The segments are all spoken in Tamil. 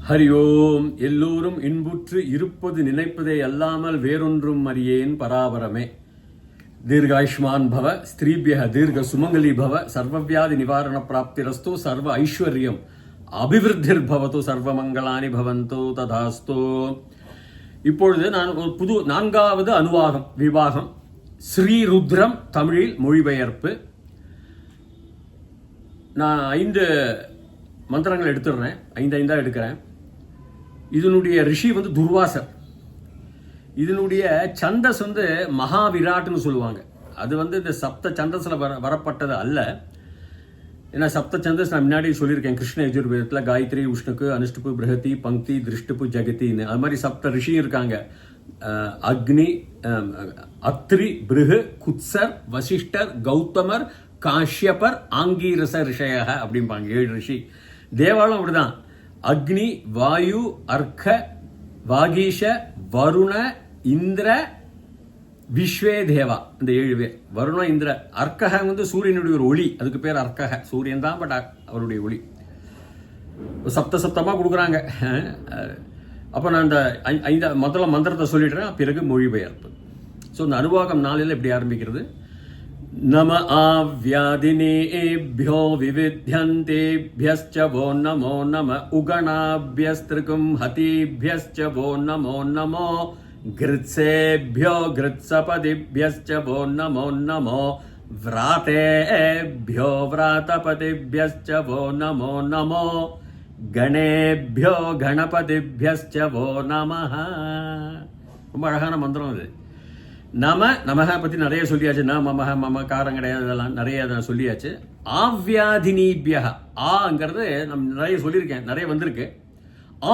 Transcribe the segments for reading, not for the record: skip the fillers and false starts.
ஹரி ஓம். எல்லோரும் இன்புற்று இருப்பது நினைப்பதே அல்லாமல் வேறொன்றும் அறியேன் பராபரமே. தீர்காயுஷ்மான் பவ, ஸ்திரீபிய தீர்க சுமங்கலி பவ, சர்வவியாதி நிவாரண பிராப்திரஸ்து, சர்வ ஐஸ்வர்யம் அபிவிருத்திர் பவத்து, சர்வமங்களானி பவந்தோ ததாஸ்தோ. இப்பொழுது நான் ஒரு புது 4வது அனுவாகம் விவாகம் ஸ்ரீருத்ரம் தமிழில் மொழிபெயர்ப்பு. நான் 5 மந்திரங்கள் எடுத்துடுறேன், 5 எடுக்கிறேன். இதனுடைய ரிஷி துர்வாசர். இதனுடைய சந்தஸ் மகாவிராட்னு சொல்லுவாங்க. அது இந்த சப்த சந்தஸ்ல வரப்பட்டது அல்ல. ஏன்னா சப்த சந்தஸ் நான் முன்னாடி சொல்லியிருக்கேன் கிருஷ்ண யஜுர்வேதத்தில் காயத்ரி, உஷ்ணுக்கு, அனுஷ்டுப்பு, பிரகதி, பங்கி, திருஷ்டுப்பு, ஜெகத்தின்னு. அது மாதிரி சப்த ரிஷி இருக்காங்க. அக்னி, அத்ரி, பிருகு, குத்சர், வசிஷ்டர், கௌதமர், காஷ்யபர், ஆங்கீரச ரிஷய அப்படிம்பாங்க 7 ரிஷி. தேவாலும் அப்படிதான். அக்னி, வாயு, அர்க்க, வாகீஷ, வருண, இந்திர, விஸ்வே தேவா, இந்த 7 பேர். வருண, இந்திர. அர்க்கக சூரியனுடைய ஒரு ஒளி, அதுக்கு பேர் அர்க்கக. சூரியன் தான், பட் அவருடைய ஒளி சப்தமா கொடுக்குறாங்க. அப்போ நான் இந்த முதல்ல மந்திரத்தை சொல்லிடுறேன், பிறகு மொழிபெயர்ப்பு. ஸோ இந்த அனுவாகம் 4 எப்படி ஆரம்பிக்கிறது? நம ஆவ்யாதினேभ्यो விவித்யந்தேभ्यश्च वो नमो नम उगणाभ्यस्त्रिकुं हतिभ्यश्च वो नमो नमो घृत्सेभ्यो घृत्सपदिभ्यश्च वो नमो नमो व्रातेभ्यो व्रातपदिभ्यश्च वो नमो नमो गणेभ्यो गणपतिभ्यश्च वो नमः. ரொம்ப அழகான மந்திரம் இது. நமக பற்றி நிறைய சொல்லியாச்சு. மமஹ மமகாரம் கிடையாது, இதெல்லாம் நிறைய சொல்லியாச்சு. ஆவ்யாதினீபியா, ஆங்கிறது நம்ம நிறைய சொல்லியிருக்கேன், நிறைய வந்திருக்கு.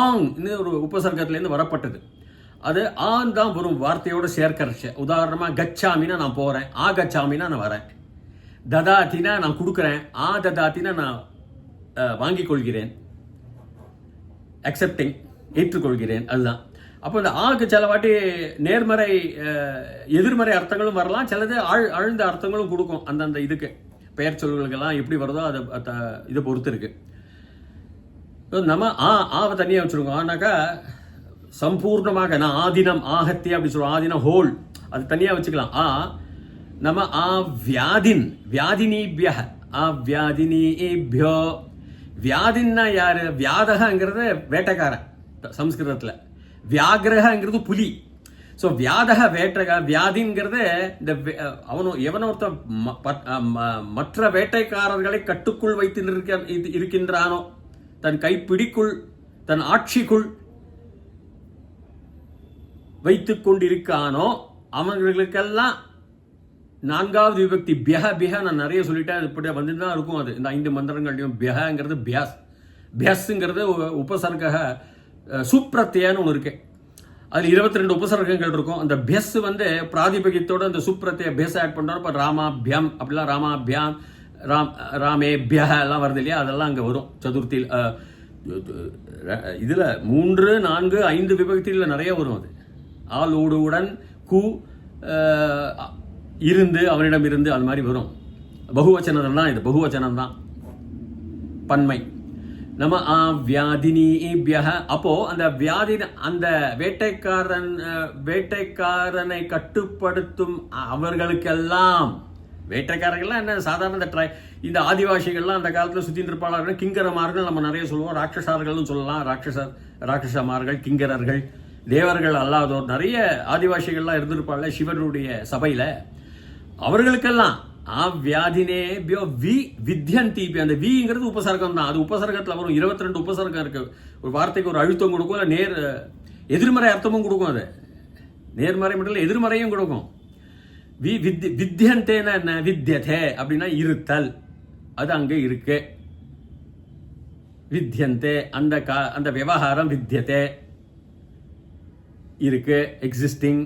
ஆங் ஒரு உபசர்க்கத்திலேருந்து வரப்பட்டது. அது ஆன் தான் வரும் வார்த்தையோடு சேர்க்கறச்சு. உதாரணமாக கச்சாமினா நான் போகிறேன், ஆ கச்சாமினா நான் வரேன். ததாத்தினா நான் கொடுக்குறேன், ஆ ததாத்தினா நான் வாங்கிக் கொள்கிறேன், அக்செப்டிங், ஏற்றுக்கொள்கிறேன். அதுதான். அப்போ இந்த ஆக்கு சில வாட்டி நேர்மறை எதிர்மறை அர்த்தங்களும் வரலாம், சிலது ஆழ்ந்த அர்த்தங்களும் கொடுக்கும். அந்தந்த இதுக்கு பெயர் சொல்களுக்கெல்லாம் எப்படி வருதோ அதை இதை பொறுத்து இருக்கு. நம்ம ஆவை தனியாக வச்சுருக்கோம். ஆனாக்கா சம்பூர்ணமாக நான் ஆதினம், ஆகத்திய அப்படி சொல்லுவோம். ஆதினம் ஹோல், அது தனியாக வச்சுக்கலாம். நம்ம வியாதின், வியாதினீபிய, வியாதினீபியோ. வியாதின்னா யாரு? வியாதகங்கிறது வேட்டைக்காரன் சம்ஸ்கிருதத்தில். வியாகிரகங்கிறது புலி. ஸோ வியாதக வேட்டக, வியாதிங்கிறது இந்த எவனோ மற்ற வேட்டைக்காரர்களை கட்டுக்குள் வைத்து இருக்கின்றானோ, தன் கைப்பிடிக்குள், தன் ஆட்சிக்குள் வைத்துக் கொண்டிருக்கானோ அவர்களுக்கெல்லாம் 4வது விபக்தி பியக. நான் நிறைய சொல்லிட்டேன், இப்படி வந்துதான் இருக்கும். அது இந்த 5 மந்திரங்களையும் பியகங்கிறது பியாஸ். பியஸ்ங்கிறது உபசர்க சுப்ரத்தியன்னு ஒன்று இருக்கு. அதில் 22 உபசர்க்கங்கள் இருக்கும். அந்த பியஸ் பிராதிபகியத்தோட அந்த சுப்ரத்திய பியஸ் ஆட் பண்ணுறோம். இப்போ ராமாபியம் அப்படிலாம், ராமாபியாம், ராமேபியா எல்லாம் வருது இல்லையா, அதெல்லாம் அங்கே வரும் சதுர்த்தியில். இதில் 3, 4, 5 விபக்தியில் நிறைய வரும். அது ஆளோடுடன், கு, இருந்து, அவனிடம் இருந்து, அது மாதிரி வரும். பகுவச்சனம் தான், இது பகுவச்சனம் தான், பன்மை. நம்ம வியாதினீபிய. அப்போ அந்த வியாதி, அந்த வேட்டைக்காரனை கட்டுப்படுத்தும் அவர்களுக்கெல்லாம், வேட்டைக்காரர்கள்லாம் என்ன சாதாரண இந்த ஆதிவாசிகள்லாம் அந்த காலத்தில் சுத்தின்னு இருப்பாளர்கள். கிங்கரமார்கள் நம்ம நிறைய சொல்லுவோம், ராட்சசார்கள்னு சொல்லலாம். ராட்சசமார்கள், கிங்கரர்கள், தேவர்கள் அல்லாதோர் நிறைய ஆதிவாசிகள்லாம் இருந்திருப்பாள் சிவனுடைய சபையில். அவர்களுக்கெல்லாம் வியாதினேபியோ வித்யந்தி. அந்த விங்கிறது உபசர்க்கம் தான். அது உபசர்க்கத்தில் வரும். 22 உபசர்க்கம் இருக்கு. ஒரு வார்த்தைக்கு ஒரு அழுத்தம் கொடுக்கும், இல்லை எதிர்மறை அர்த்தமும் கொடுக்கும். அது நேர்மறை மட்டும் இல்லை, எதிர்மறையும் கொடுக்கும். வித்யந்தேன்னா என்ன? வித்யதே அப்படின்னா இருத்தல், அது அங்கே இருக்கு. வித்யந்தே அந்த விவகாரம் வித்யதே இருக்கு, எக்ஸிஸ்டிங்,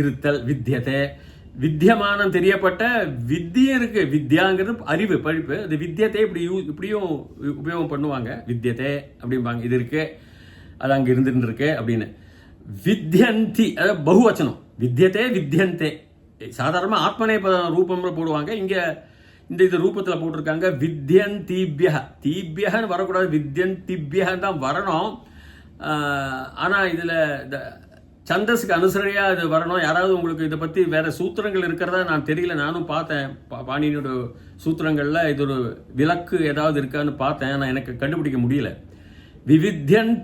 இருத்தல், வித்யதே. வித்தியமானம் தெரியப்பட்ட வித்தியம் இருக்கு. வித்யாங்கிறது அறிவு, படிப்பு. அது வித்தியத்தை இப்படியும் உபயோகம் பண்ணுவாங்க. வித்தியத்தை அப்படிம்பாங்க. இது இருக்கு, அது அங்கே இருந்துட்டு இருக்கு அப்படின்னு. வித்யந்தி, அதாவது பகுவச்சனம். வித்தியத்தே, வித்யந்தே. சாதாரணமாக ஆத்மனே ரூபம்ல போடுவாங்க. இங்கே இந்த இது ரூபத்தில் போட்டிருக்காங்க. வித்யன் தீபிய, தீபியன்னு வரக்கூடாது, வித்யன் திபியன்னு தான் வரணும். ஆனால் இதில் இந்த சந்தஸுக்கு அனுசரியாக இது வரணும். யாராவது உங்களுக்கு இதை பற்றி வேறு சூத்திரங்கள் இருக்கிறதா நான் தெரியல. நானும் பார்த்தேன் பாணினியோட சூத்திரங்களில் இது ஒரு விளக்கு ஏதாவது இருக்கான்னு பார்த்தேன். ஆனால் எனக்கு கண்டுபிடிக்க முடியல. விவித்யன்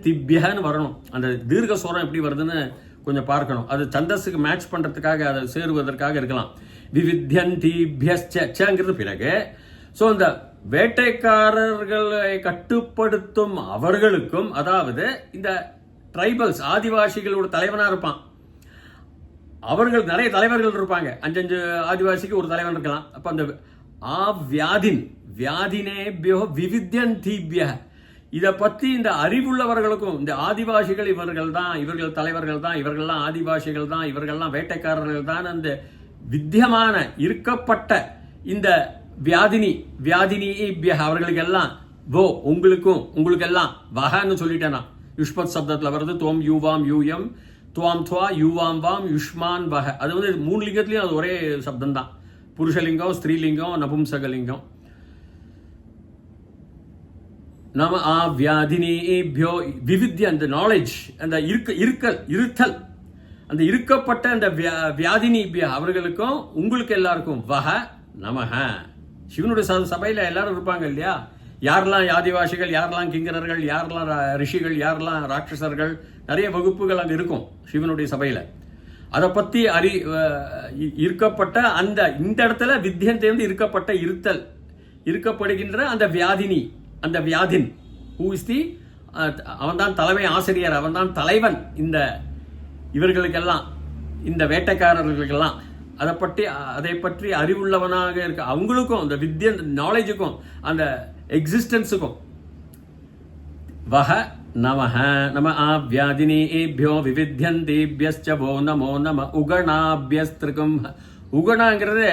திவ்யன்னு வரணும். அந்த தீர்க்க ஸ்வரம் எப்படி வருதுன்னு கொஞ்சம் பார்க்கணும். அது சந்தஸுக்கு மேட்ச் பண்ணுறதுக்காக அதை சேருவதற்காக இருக்கலாம். விவித்யன் தீபியங்கிறது பிறகு. ஸோ இந்த வேட்டைக்காரர்களை கட்டுப்படுத்தும் அவர்களுக்கும், அதாவது இந்த ட்ரைபல்ஸ் ஆதிவாசிகளோட தலைவனாக இருப்பான். அவர்கள் நிறைய தலைவர்கள் இருப்பாங்க. 5 ஆதிவாசிக்கு ஒரு தலைவன் இருக்கலாம். அப்போ அந்த வியாதினேபியோ விவித்யன் தீபிய, இதை பற்றி இந்த அறிவுள்ளவர்களுக்கும், இந்த ஆதிவாசிகள் இவர்கள் தான், இவர்கள் தலைவர்கள் தான், இவர்கள்லாம் ஆதிவாசிகள் தான், இவர்கள்லாம் வேட்டைக்காரர்கள் தான், அந்த வித்தியமான இருக்கப்பட்ட இந்த வியாதினி அவர்களுக்கு எல்லாம் உங்களுக்கெல்லாம் வகன்னு சொல்லிட்டேனா. யுஷ்மத் சப்தத்தில் வருது. தோம் யூவாம் யூயம் துவாம் துவா யூவாம் வாம் யுஷ்மான் வக. அது வந்து 3 லிங்கத்திலையும் அது ஒரே சப்தம் தான். புருஷலிங்கம், ஸ்திரீலிங்கம், நபும்சகலிங்கம். நம வியாதினிபியோ விவித்ய, அந்த நாலேஜ், அந்த இருத்தல், அந்த இருக்கப்பட்ட அந்த வியாதினிபிய அவர்களுக்கும் உங்களுக்கு எல்லாருக்கும் வக நமக. சிவனுடைய சபையில் எல்லாரும் இருப்பாங்க இல்லையா? யாரெல்லாம் ஆதிவாசிகள், யாரெல்லாம் கிங்கரர்கள், யாரெல்லாம் ரிஷிகள், யாரெல்லாம் ராட்சசர்கள், நிறைய வகுப்புகள் அங்கே இருக்கும் சிவனுடைய சபையில். அதை பற்றி இருக்கப்பட்ட இந்த இடத்துல வித்தியன் இருக்கப்பட்ட இருக்கப்படுகின்ற அந்த வியாதின் ஹூ இஸ் தி, அவன் தான் தலைமை ஆசிரியர், அவன் தான் தலைவன் இந்த இவர்களுக்கெல்லாம், இந்த வேட்டைக்காரர்களுக்கெல்லாம். அதை பற்றி அறிவுள்ளவனாக இருக்க அவங்களுக்கும், அந்த வித்யன் நாலேஜுக்கும், அந்த எக்ஸிஸ்டன்ஸுக்கும் வஹ நமஹ. நம வியாதினேபியோ விவித்யந்தேபியஸ்ச வோ நமோ நம உகணாபியஸ்திருக்கும். உகணாங்கிறது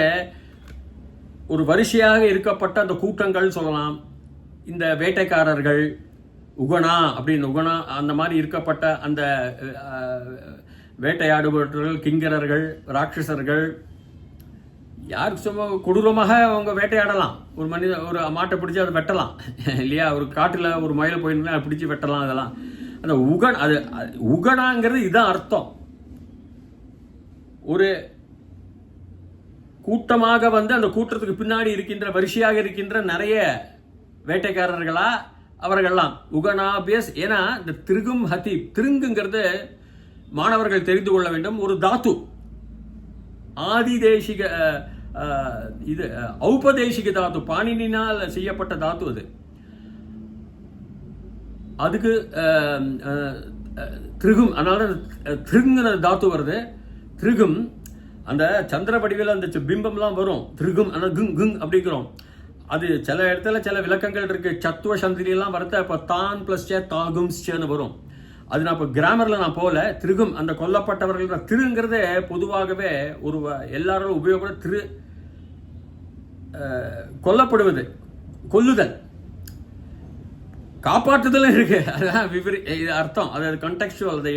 ஒரு வரிசையாக இருக்கப்பட்ட அந்த கூட்டங்கள் சொல்லலாம். இந்த வேட்டைக்காரர்கள் உகணா அப்படின்னு, உகணா அந்த மாதிரி இருக்கப்பட்ட அந்த வேட்டையாடுபவர்கள், கிங்கரர்கள், ராட்சசர்கள், யாருக்கு சும்மா கொடூரமாக அவங்க வேட்டையாடலாம். ஒரு மாட்டை பிடிச்சி அதை வெட்டலாம் இல்லையா? ஒரு காட்டில் ஒரு மயில போயிருந்தா பிடிச்சி வெட்டலாம். அதெல்லாம் அந்த உகணாங்கிறது இதுதான் அர்த்தம். ஒரு கூட்டமாக வந்து அந்த கூட்டத்துக்கு பின்னாடி இருக்கின்ற வரிசையாக இருக்கின்ற நிறைய வேட்டைக்காரர்களா அவர்கள்லாம் உகணாபியஸ். ஏன்னா இந்த திருங்குங்கிறது மாணவர்கள் தெரிந்து கொள்ள வேண்டும். ஒரு தாத்து, ஆதிதேசிக, இது ஔபதேசிக தாத்து, பாணினினால் செய்யப்பட்ட தாத்து. அதுக்கு திருகும், அதனால திருங்குன தாத்து வருது. திருகும் அந்த சந்திர வடிவில் அந்த பிம்பம்லாம் வரும். திருகும் குங் அப்படிங்கிறோம். அது சில இடத்துல சில விளக்கங்கள் இருக்கு. சத்துவ சந்திரியெல்லாம் வரத்த அப்போ தான் பிளஸ் தாகும்ஸ்ன்னு வரும். அது நான் இப்போ கிராமரில் நான் போகல. திருகும் அந்த கொல்லப்பட்டவர்கள், திருங்கிறது பொதுவாகவே ஒரு எல்லாரும் உபயோகப்பட கொல்லப்படுவது, கொல்லுதல், காப்பாற்றுதல் இருக்கு. அதுதான் இது அர்த்தம். அது கண்டெக்சுவல். அது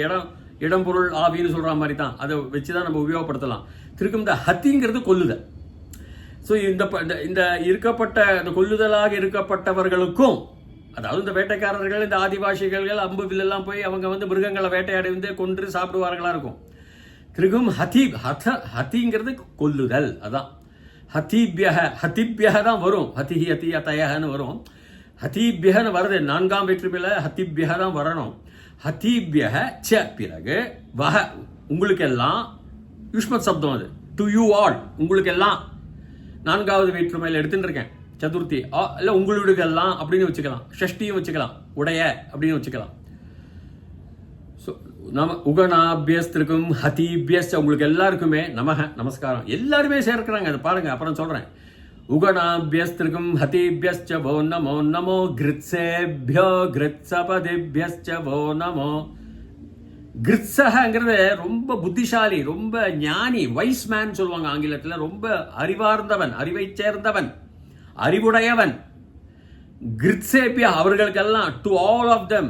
இடம் பொருள் ஆவின்னு சொல்ற மாதிரி தான். அதை வச்சுதான் நம்ம உபயோகப்படுத்தலாம். திருக்கும் இந்த ஹத்திங்கிறது கொல்லுதல். ஸோ இந்த இருக்கப்பட்ட இந்த கொல்லுதலாக இருக்கப்பட்டவர்களுக்கும், அதாவது இந்த வேட்டைக்காரர்கள், இந்த ஆதிவாசிகள் அம்பு வில்லெல்லாம் போய் அவங்க வந்து மிருகங்களை வேட்டையாடி வந்து கொன்று சாப்பிடுவார்களா இருக்கும். திருகும் ஹத்திங்கிறது கொல்லுதல். அதான் ஹத்திபியக தான் வரும். ஹதி அத்தயன்னு வரும். ஹத்திபியகன்னு வருது. 4ஆம் வேற்றுமையில ஹத்திபியக தான் வரணும். ஹத்திபியக ச பிறகு வஹ உங்களுக்கெல்லாம் யுஷ்மத் சப்தம். அது டு யூ ஆல், உங்களுக்கெல்லாம் 4வது வேற்றுமையில் எடுத்துட்டு இருக்கேன். சதுர்த்தி இல்லை உங்களுக்கெல்லாம் அப்படின்னு வச்சுக்கலாம். ஷஷ்டியும் வச்சுக்கலாம். உடைய அப்படின்னு வச்சுக்கலாம். நம உகணாபியஸ்திருக்கும் ஹதிபியஸ் உங்களுக்கு எல்லாருக்குமே நமக நமஸ்காரம். எல்லாருமே சேர்க்கிறாங்க. அதை பாருங்க, அப்புறம் சொல்றேன். உகணாபியஸ்திருக்கும் ஹதிபியஸ்ச வோ நமோ நமோ கிருத்சேபியோ கிருத்சபதிபியஸ்ச வோ நமோ. கிருத்சகங்கிறது ரொம்ப புத்திசாலி, ரொம்ப ஞானி, வைஸ் மேன் சொல்லுவாங்க ஆங்கிலத்தில். ரொம்ப அறிவார்ந்தவன், அறிவை சேர்ந்தவன், அறிவுடையவன். கிருத்சேபியா அவர்களுக்கெல்லாம், டு ஆல் ஆஃப் தெம்,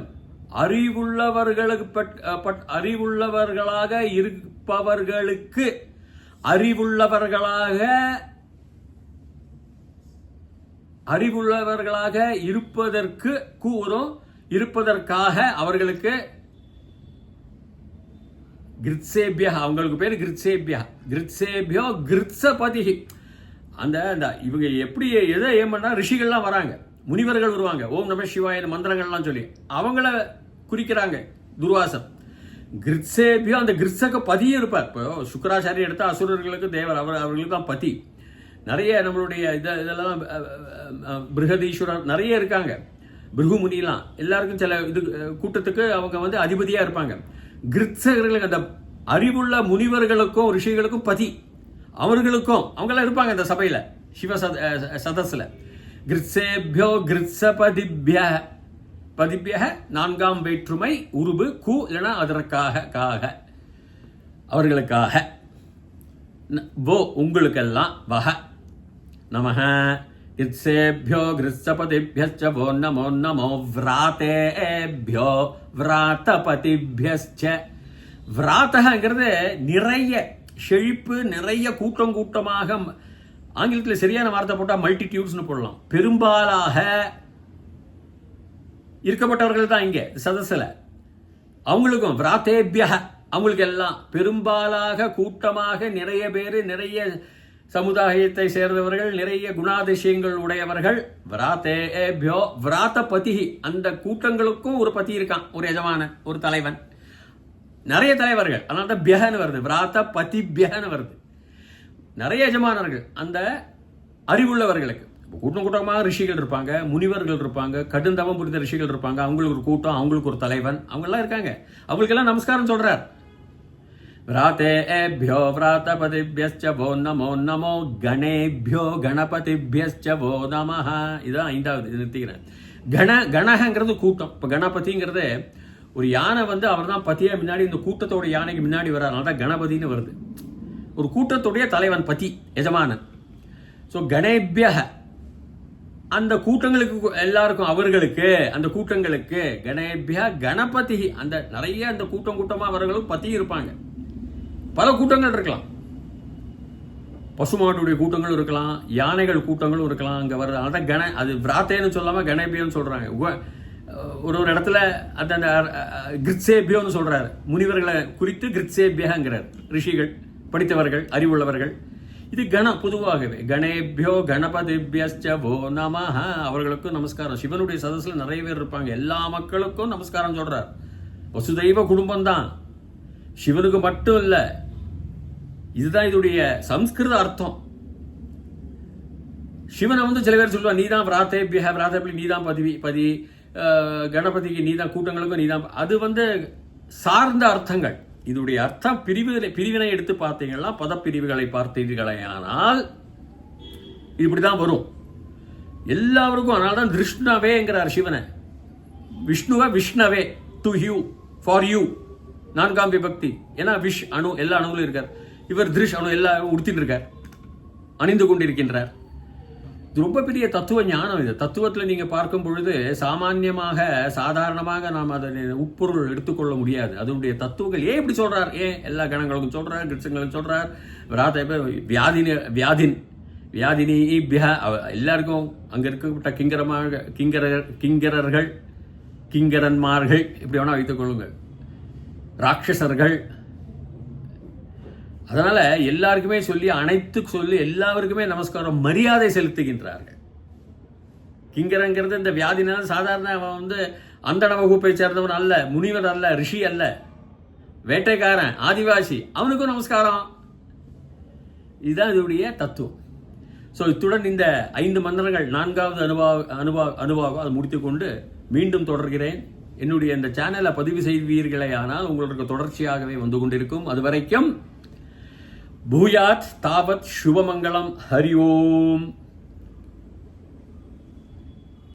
அறிவுள்ளவர்களாக இருப்பவர்களுக்கு, அறிவுள்ளவர்களாக இருப்பதற்கு கூறும் இருப்பதற்காக அவர்களுக்கு கிருத்சேபியா, அவங்களுக்கு பேர் கிருத்சேபியா, கிருத்சேபியோ கிருத்சபதி. அந்த இவங்க எப்படி எதை ஏன் பண்ணா, ரிஷிகள்லாம் வராங்க, முனிவர்கள் வருவாங்க, ஓம் நம சிவாய மந்திரங்கள்லாம் சொல்லி அவங்கள குறிக்கிறாங்க துர்வாசர். கிருத்சேபியோ, அந்த கிருத்சக பதியும் இருப்பார். இப்போ சுக்கராச்சாரி எடுத்த அசுரர்களுக்கு தேவர், அவர்களுக்கு தான் பதி. நிறைய நம்மளுடைய இதெல்லாம் பிருகதீஸ்வரர் நிறைய இருக்காங்க, பிருகுமுனிலாம் எல்லாருக்கும் சில இது கூட்டத்துக்கு அவங்க வந்து அதிபதியா இருப்பாங்க. கிருத்சகர்களுக்கு, அந்த அறிவுள்ள முனிவர்களுக்கும் ரிஷிகளுக்கும் பதி, அவர்களுக்கும் அவங்களாம் இருப்பாங்க இந்த சபையில, சிவ சதஸ்ல. கிருத்சேபியோ கிருத்சபதிபிய, பதிபிய நான்காம் வேற்றுமை உருபு கு, இல்லைன்னா அதற்காக, காக, அவர்களுக்காக. வோ உங்களுக்கெல்லாம், வஹ நமஹ கிருத்சேபியோ கிருத்சபதிபியஸ்ச வோ நமோ நமோ விராதேபியோ விராதபதிபியஸ்ச. விராதங்கிறது நிறைய செழிப்பு, நிறைய கூட்டம் கூட்டமாக, ஆங்கிலத்தில் சரியான வார்த்தை போட்டால் மல்டிடியூட்ஸ்னு போடலாம். பெரும்பாலாக இருக்கப்பட்டவர்கள் தான் இங்கே சதஸ்ல. அவங்களுக்கும் விராதேபிய, அவங்களுக்கு எல்லாம் பெரும்பாலாக கூட்டமாக நிறைய பேர், நிறைய சமுதாயத்தை சேர்ந்தவர்கள், நிறைய குணாதிசயங்கள் உடையவர்கள். விராதேபியோ விராதபதி, அந்த கூட்டங்களுக்கும் ஒரு பதி இருக்கான், ஒரு எஜமான, ஒரு தலைவன், நிறைய தலைவர்கள். அதனால தான் பியன்னு வருது, விராதபதி பியன்னு வருது. நிறைய எஜமானர்கள், அந்த அறிவுள்ளவர்களுக்கு. கூட்டம் கூட்டமாக ரிஷிகள் இருப்பாங்க, முனிவர்கள் இருப்பாங்க, கடுந்தவம் புரிந்த ரிஷிகள் இருப்பாங்க, அவங்களுக்கு ஒரு கூட்டம், அவங்களுக்கு ஒரு தலைவன், அவங்கெல்லாம் இருக்காங்க. அவங்களுக்கெல்லாம் நமஸ்காரம் சொல்றார். விராதேபியோ விராதபதிபியஸ்ச வோ நமோ நமோ கணேபியோ கணபதிபியஸ்ச வோ நமஹ. இதுதான் 5வது, இது நிறுத்திக்கிறேன். கணங்கிறது கூட்டம். இப்போ கணபதிங்கிறது ஒரு யானை வந்து அவர் தான் பத்தியா முன்னாடி, இந்த கூட்டத்தோட யானைக்கு முன்னாடி வர்றாரு, அதனால தான் கணபதினு வருது. ஒரு கூட்டத்துடைய தலைவன், பதி, எஜமானன். ஸோ கணேபிய, அந்த கூட்டங்களுக்கு எல்லாருக்கும், அவர்களுக்கு, அந்த கூட்டங்களுக்கு. கணேபிய கணபதி, அந்த நிறைய அந்த கூட்டம் கூட்டமாக அவர்களும் பத்தி இருப்பாங்க. பல கூட்டங்கள் இருக்கலாம், பசுமாட்டுடைய கூட்டங்களும் இருக்கலாம், யானைகள் கூட்டங்களும் இருக்கலாம். அங்கே வர்றது அதான் அது விராத்தேன்னு சொல்லாம கணேபியோன்னு சொல்றாங்க. ஒரு இடத்துல அந்த கிருத்சேபியோன்னு சொல்றாரு, முனிவர்களை குறித்து கிருத்சேபியங்கிறார். ரிஷிகள், படித்தவர்கள், அறிவுள்ளவர்கள். இது பொதுவாகவே கணேபியோ கணபதிபியஸ்ச வோ நமஹ, அவர்களுக்கும் நமஸ்காரம். சிவனுடைய சதஸ்ல நிறைய பேர் இருப்பாங்க, எல்லா மக்களுக்கும் நமஸ்காரம் சொல்றார். வசுதைவ குடும்பம் தான், சிவனுக்கு மட்டும் இல்ல. இதுதான் இதோடைய சம்ஸ்கிருத அர்த்தம். சிவனை வந்து சில பேர் சொல்லுவாங்க, நீதான் விராதேபிய, விராதேபிய நீதான் பதி, கணபதிக்கு நீதான், கூட்டங்களுக்கும் நீதான். அது வந்து சார்ந்த அர்த்தங்கள். இதோடைய அர்த்தம் பிரிவினை எடுத்து பார்த்தீங்கன்னா, பதப்பிரிவுகளை பார்த்தீர்களேயானால் இப்படிதான் வரும் எல்லாருக்கும். அதனால்தான் கிருஷ்ணவேங்கிறார் சிவனை, விஷ்ணுவை விஷ்ணவே, டு யூ, ஃபார் யூ, 4ஆம் விபக்தி. ஏன்னா விஷ் அணு, எல்லா அணுவிலும் இருக்கார். இவர் திருஷ் அணு எல்லாம் உடுத்திட்டு இருக்கார், அணிந்து கொண்டிருக்கின்றார். இது ரொம்ப பெரிய தத்துவ ஞானம். இது தத்துவத்தில் நீங்க பார்க்கும் பொழுது சாமான்யமாக, சாதாரணமாக நாம் அதை உட்பொருள் எடுத்துக்கொள்ள முடியாது. அதனுடைய தத்துவங்கள் ஏன் இப்படி சொல்றார், ஏன் எல்லா கணங்களுக்கும் சொல்றார், கிருஷ்ணங்களுக்கும் சொல்றார். வியாதினி எல்லாருக்கும் அங்க இருக்கப்பட்ட கிங்கரர்கள், கிங்கரன்மார்கள், இப்படி வேணா வைத்துக் கொள்ளுங்கள், ராட்சசர்கள். அதனால எல்லாருக்குமே சொல்லி, அனைத்துக்கு சொல்லி, எல்லாருக்குமே நமஸ்காரம், மரியாதை செலுத்துகின்றார்கள். கிங்கரங்கிறது இந்த வியாதினால சாதாரண அவன் வந்து அந்தண வகுப்பை சேர்ந்தவன் அல்ல, முனிவர் அல்ல, ரிஷி அல்ல, வேட்டைக்காரன், ஆதிவாசி, அவனுக்கும் நமஸ்காரம். இதுதான் இதனுடைய தத்துவம். ஸோ இத்துடன் இந்த 5 மந்திரங்கள் 4வது அனுபவம் அதை முடித்துக்கொண்டு மீண்டும் தொடர்கிறேன். என்னுடைய இந்த சேனலை பதிவு செய்வீர்களே ஆனால் உங்களுக்கு தொடர்ச்சியாகவே வந்து கொண்டிருக்கும். அது வரைக்கும் பூயாத் தாவத் சுபமங்கலம். ஹரி ஓம்.